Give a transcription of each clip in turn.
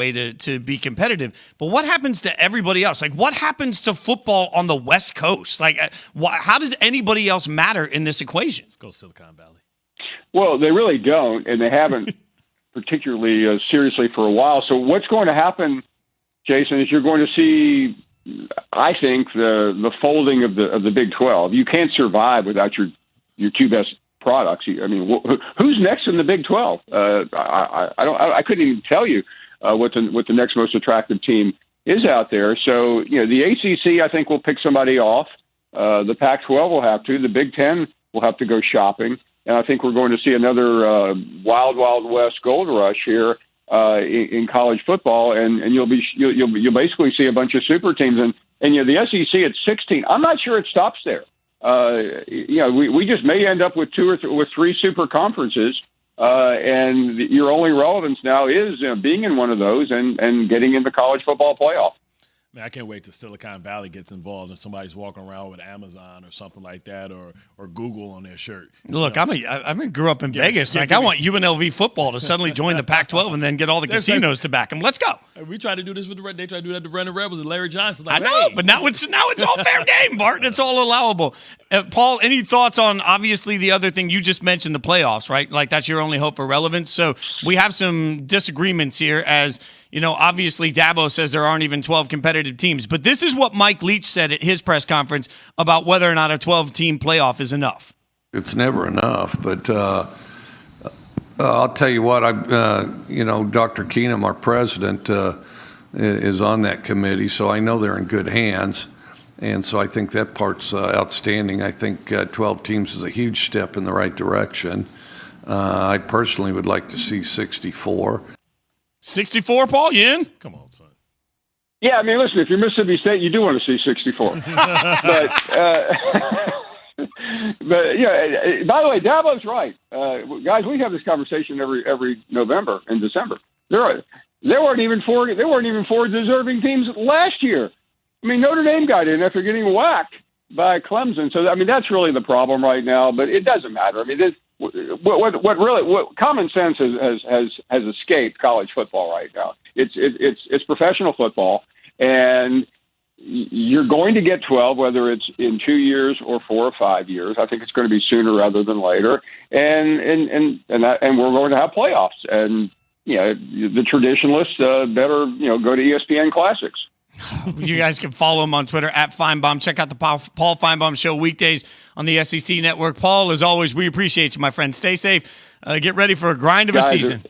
way to be competitive. But what happens to everybody else? Like, what happens to football on the West Coast? Like, how does anybody else matter in this equation? Let's go Silicon Valley. Well, they really don't, and they haven't particularly seriously for a while. So what's going to happen, Jason, is you're going to see, I think, the folding of the Big 12. You can't survive without your two best products. I mean, who's next in the Big 12? I couldn't even tell you what the next most attractive team is out there. So, the ACC, I think, will pick somebody off. The Pac-12 will have to. The Big 10 will have to go shopping. And I think we're going to see another wild, wild west gold rush here in college football. And you'll basically see a bunch of super teams. And the SEC at 16. I'm not sure it stops there. We just may end up with with three super conferences. And your only relevance now is being in one of those and getting in the college football playoff. Man, I can't wait till Silicon Valley gets involved and somebody's walking around with Amazon or something like that, or Google on their shirt. Look, I grew up in Vegas. Like, I want UNLV football to suddenly join the Pac-12 and then get all the casinos to back them. Let's go. We tried to do this with they tried to do that to Brandon Rebels and Larry Johnson. Like, I know, but now it's all fair game, Bart. It's all allowable. Paul, any thoughts on, obviously, the other thing you just mentioned, the playoffs, right? Like, that's your only hope for relevance. So we have some disagreements here as, obviously Dabo says there aren't even 12 competitive teams. But this is what Mike Leach said at his press conference about whether or not a 12-team playoff is enough. It's never enough, but I'll tell you what, Dr. Keenum, our president, is on that committee, so I know they're in good hands. And so I think that part's outstanding. I think 12 teams is a huge step in the right direction. I personally would like to see 64. 64, Paul? You in? Come on, son. Yeah, I mean, listen, if you're Mississippi State, you do want to see 64. But by the way, Dabo's right. Guys, we have this conversation every November and December. There weren't even four deserving teams last year. I mean, Notre Dame got in after getting whacked by Clemson. So, I mean, that's really the problem right now, but it doesn't matter. I mean, what common sense has escaped college football right now. It's professional football, and you're going to get 12, whether it's in 2 years or 4 or 5 years. I think it's going to be sooner rather than later, and we're going to have playoffs. And the traditionalists better go to ESPN Classics. You guys can follow him on Twitter at Feinbaum. Check out the Paul Feinbaum Show weekdays on the SEC Network. Paul, as always, we appreciate you, my friend. Stay safe. Get ready for a grind of a season.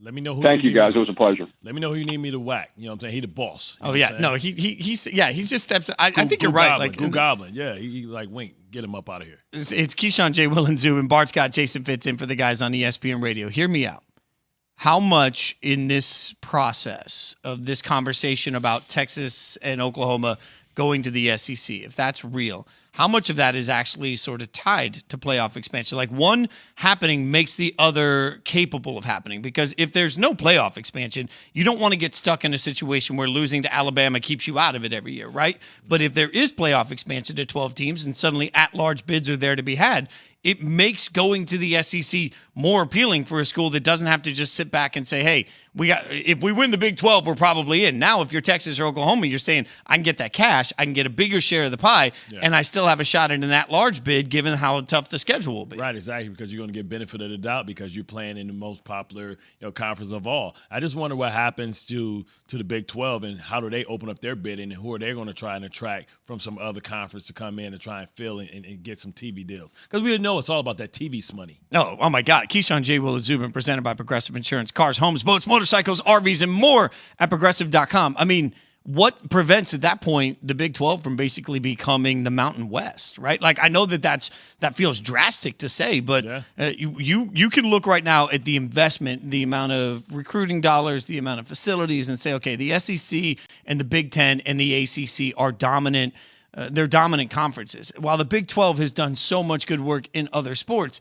Let me know who. Thank you, guys. It was a pleasure. Let me know who you need me to whack. You know what I'm saying? He the boss. Oh yeah, no, he just steps. I think you're right. Goblin, like Goblin, yeah, he like wink, get him up out of here. It's Keyshawn, J. Will, and Zoo, and Bart Scott, Jason Fitz in for the guys on ESPN Radio. Hear me out. How much in this process of this conversation about Texas and Oklahoma going to the SEC, if that's real, how much of that is actually sort of tied to playoff expansion? Like, one happening makes the other capable of happening, because if there's no playoff expansion, you don't want to get stuck in a situation where losing to Alabama keeps you out of it every year, right? But if there is playoff expansion to 12 teams and suddenly at-large bids are there to be had, it makes going to the SEC more appealing for a school that doesn't have to just sit back and say, hey, if we win the Big 12, we're probably in. Now, if you're Texas or Oklahoma, you're saying, I can get that cash, I can get a bigger share of the pie, and I still have a shot at an at-large bid given how tough the schedule will be. Right, exactly, because you're going to get benefit of the doubt because you're playing in the most popular conference of all. I just wonder what happens to the Big 12 and how do they open up their bidding and who are they going to try and attract from some other conference to come in and try and fill and get some TV deals. Because we know it's all about that TV money. Oh my God. Keyshawn, J. Will, and Zubin, presented by Progressive Insurance. Cars, homes, boats, motorcycles, RVs, and more at Progressive.com. I mean, what prevents at that point the Big 12 from basically becoming the Mountain West, right? Like, I know that feels drastic to say, but you can look right now at the investment, the amount of recruiting dollars, the amount of facilities, and say, okay, the SEC and the Big 10 and the ACC are dominant. They're dominant conferences. While the Big 12 has done so much good work in other sports,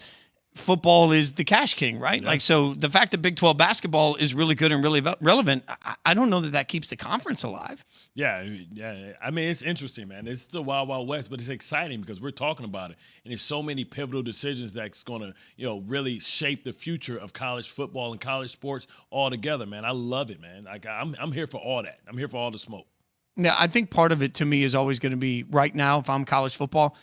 football is the cash king, right? Yeah. Like, so the fact that Big 12 basketball is really good and really relevant, I don't know that keeps the conference alive. Yeah. I mean, it's interesting, man. It's still Wild Wild West, but it's exciting because we're talking about it, and there's so many pivotal decisions that's going to, really shape the future of college football and college sports altogether, man. I love it, man. Like I'm here for all that. I'm here for all the smoke. Yeah, I think part of it to me is always going to be right now, if I'm college football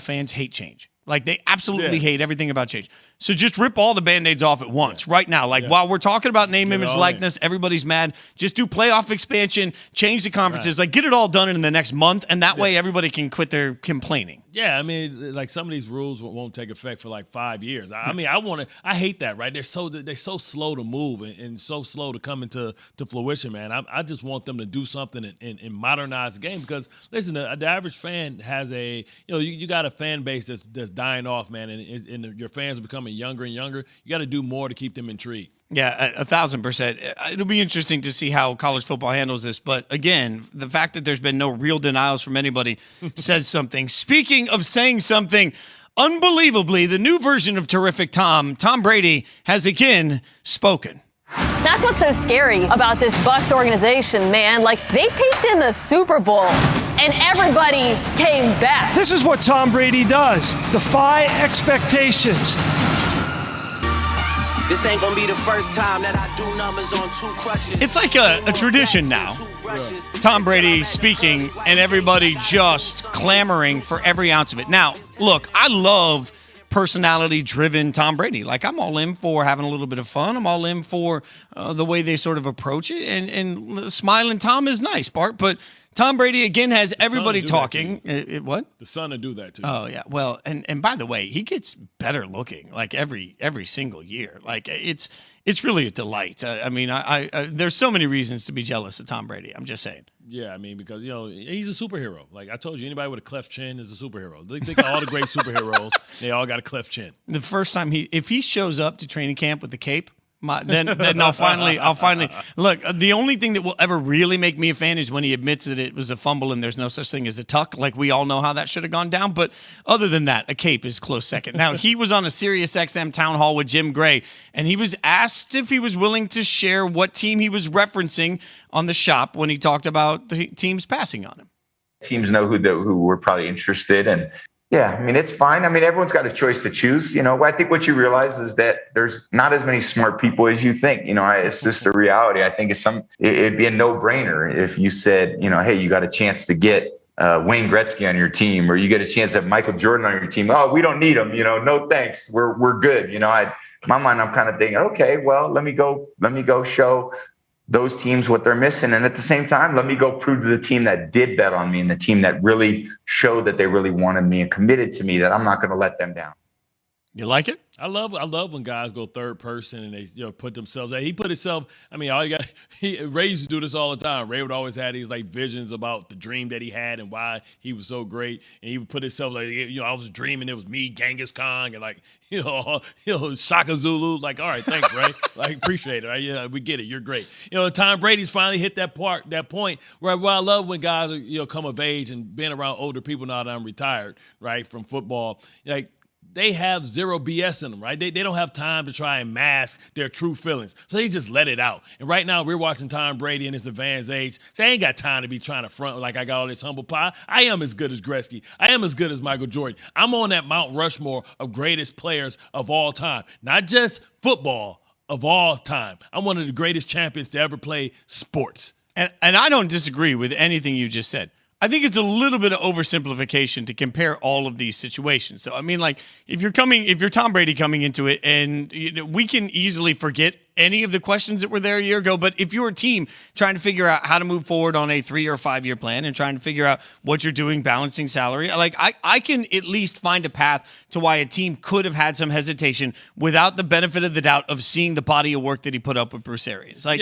fans hate change. Like, they absolutely hate everything about change. So just rip all the Band-Aids off at once right now. Like, while we're talking about name, image, likeness, everybody's mad. Just do playoff expansion, change the conferences, like get it all done in the next month, and that way everybody can quit their complaining. Yeah, I mean, like some of these rules won't take effect for like 5 years. I mean, I hate that, right? They're so slow to move and so slow to come into fruition, man. I just want them to do something and modernize the game because listen, the average fan has you got a fan base that's dying off, man, and your fans are becoming younger and younger. You got to do more to keep them intrigued. Yeah, 1,000%. It'll be interesting to see how college football handles this. But again, the fact that there's been no real denials from anybody says something. Speaking of saying something, unbelievably, the new version of Terrific Tom Brady, has again spoken. That's what's so scary about this Bucs organization, man. Like, they peaked in the Super Bowl, and everybody came back. This is what Tom Brady does. Defy expectations. This ain't gonna be the first time that I do numbers on 2 crutches. It's like a tradition now. Tom Brady speaking and everybody just clamoring for every ounce of it. Now, look, I love personality-driven Tom Brady. Like, I'm all in for having a little bit of fun. I'm all in for the way they sort of approach it. And Smiling Tom is nice, Bart, but Tom Brady, again, has everybody talking. What? The son to do that, too. Oh, yeah. Well, and by the way, he gets better looking, like, every single year. Like, it's really a delight. I mean, there's so many reasons to be jealous of Tom Brady. I'm just saying. Yeah, I mean, because, he's a superhero. Like I told you, anybody with a cleft chin is a superhero. Think of all the great superheroes. They all got a cleft chin. The first time if he shows up to training camp with the cape, then I'll finally look. The only thing that will ever really make me a fan is when he admits that it was a fumble and there's no such thing as a tuck. Like, we all know how that should have gone down. But other than that, a cape is close second. Now, he was on a Sirius XM town hall with Jim Gray, and he was asked if he was willing to share what team he was referencing on the shop when he talked about the teams passing on him. Teams know who we're probably interested in. Yeah, I mean, it's fine. I mean, everyone's got a choice to choose. I think what you realize is that there's not as many smart people as you think. It's just a reality. I think it'd be a no-brainer if you said, hey, you got a chance to get Wayne Gretzky on your team, or you get a chance to have Michael Jordan on your team. Oh, we don't need him. No thanks. We're good. In my mind, I'm kind of thinking, okay, well, let me go show those teams what they're missing. And at the same time, let me go prove to the team that did bet on me and the team that really showed that they really wanted me and committed to me that I'm not going to let them down. You like it? I love when guys go third person and they put themselves. He put himself. I mean, Ray used to do this all the time. Ray would always have these like visions about the dream that he had and why he was so great. And he would put himself like, I was dreaming it was me, Genghis Khan, and like Shaka Zulu. Like, all right, thanks, Ray. Like, appreciate it. Right? Yeah, we get it. You're great. Tom Brady's finally hit that point where I love when guys come of age and being around older people now that I'm retired, right, from football, like. They have zero BS in them, right? They don't have time to try and mask their true feelings. So they just let it out. And right now we're watching Tom Brady in his advanced age. So I ain't got time to be trying to front like I got all this humble pie. I am as good as Gretzky. I am as good as Michael Jordan. I'm on that Mount Rushmore of greatest players of all time. Not just football, of all time. I'm one of the greatest champions to ever play sports. And I don't disagree with anything you just said. I think it's a little bit of oversimplification to compare all of these situations. So, I mean, like, if you're Tom Brady coming into it, and we can easily forget any of the questions that were there a year ago, but if you're a team trying to figure out how to move forward on a 3 or 5 year plan and trying to figure out what you're doing, balancing salary, like I can at least find a path to why a team could have had some hesitation without the benefit of the doubt of seeing the body of work that he put up with Bruce Arians. Like,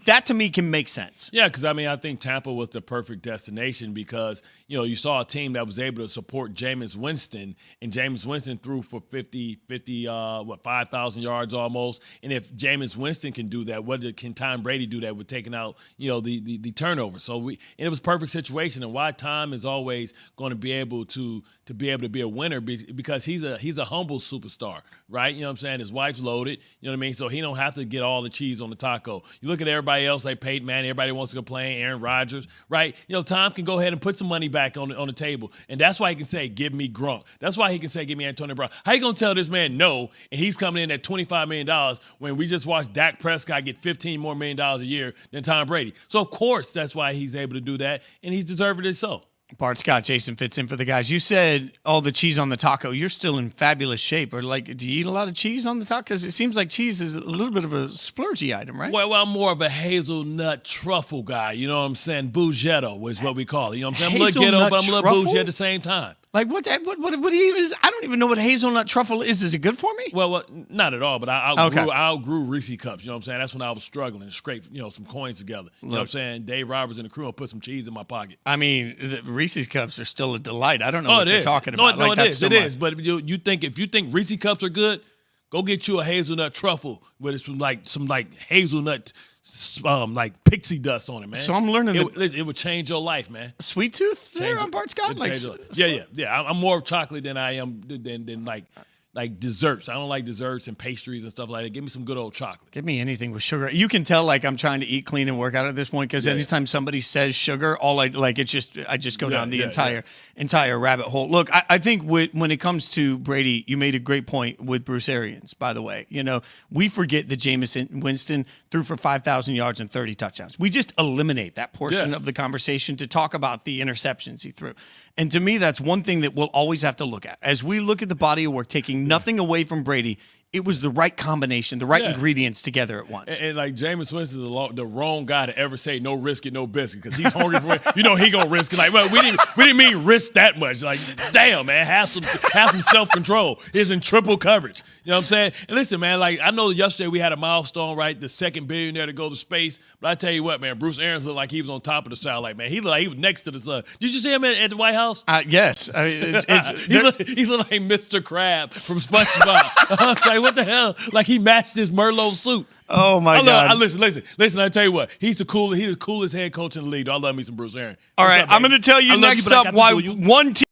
that to me can make sense. Yeah, because I think Tampa was the perfect destination because you saw a team that was able to support Jameis Winston, and Jameis Winston threw for 5,000 yards almost, and if Jameis Jameis Winston can do that, what can Tom Brady do that with taking out, the turnover? So and it was a perfect situation. And why Tom is always going to be able to be a winner, because he's a humble superstar, right? You know what I'm saying? His wife's loaded, you know what I mean? So he don't have to get all the cheese on the taco. You look at everybody else like Peyton Manning, everybody wants to complain, Aaron Rodgers, right? Tom can go ahead and put some money back on the table. And that's why he can say, give me Gronk. That's why he can say, give me Antonio Brown. How you going to tell this man no, and he's coming in at $25 million when we just watched Dak Prescott get $15 more million a year than Tom Brady? So, of course, that's why he's able to do that, and he's deservedly so. Bart Scott, Jason Fitz in for the guys. You said all the cheese on the taco. You're still in fabulous shape. Or do you eat a lot of cheese on the taco? Because it seems like cheese is a little bit of a splurgy item, right? Well, I'm more of a hazelnut truffle guy. You know what I'm saying? Bougetto is what we call it. You know what I'm saying? I'm a little ghetto, but I'm a little bougie at the same time. Like what do you even? I don't even know what hazelnut truffle is. Is it good for me? Well, not at all. But I outgrew Reese cups. You know what I'm saying? That's when I was struggling and scraped some coins together. You know what I'm saying? Dave Roberts and the crew will put some cheese in my pocket. I mean, the Reese's cups are still a delight. I don't know what you're talking about. No, it is. But if you think Reese cups are good, go get you a hazelnut truffle with some hazelnut. Like pixie dust on it, man. So I'm learning it would change your life, man. Sweet tooth there on Bart Scott? Yeah. I'm more of chocolate than I am than like desserts. I don't like desserts and pastries and stuff like that. Give me some good old chocolate. Give me anything with sugar. You can tell I'm trying to eat clean and work out at this point, because anytime somebody says sugar, I just go down the entire rabbit hole. Look, I think when it comes to Brady, you made a great point with Bruce Arians, by the way. We forget that Jameis Winston threw for 5,000 yards and 30 touchdowns. We just eliminate that portion of the conversation to talk about the interceptions he threw. And to me, that's one thing that we'll always have to look at. As we look at the body of work, taking nothing away from Brady, it was the right combination, the right ingredients together at once. And like Jameis Winston is the wrong guy to ever say no risk it, no biscuit, because he's hungry for it. He gonna risk it. Like, well, we didn't mean risk that much. Like, damn, man, have some self-control. He's in triple coverage. You know what I'm saying? And listen, man, like I know yesterday we had a milestone, right? The second billionaire to go to space. But I tell you what, man, Bruce Arians looked like he was on top of the satellite, man. He looked like he was next to the sun. Did you see him at the White House? Yes. I mean, he looked like Mr. Crab from SpongeBob. I was like, what the hell? Like he matched his Merlot suit. Oh my God! Listen. I tell you what, he's the coolest head coach in the league. I love me some Bruce Arians. All right, I'm going to tell you next up why one team.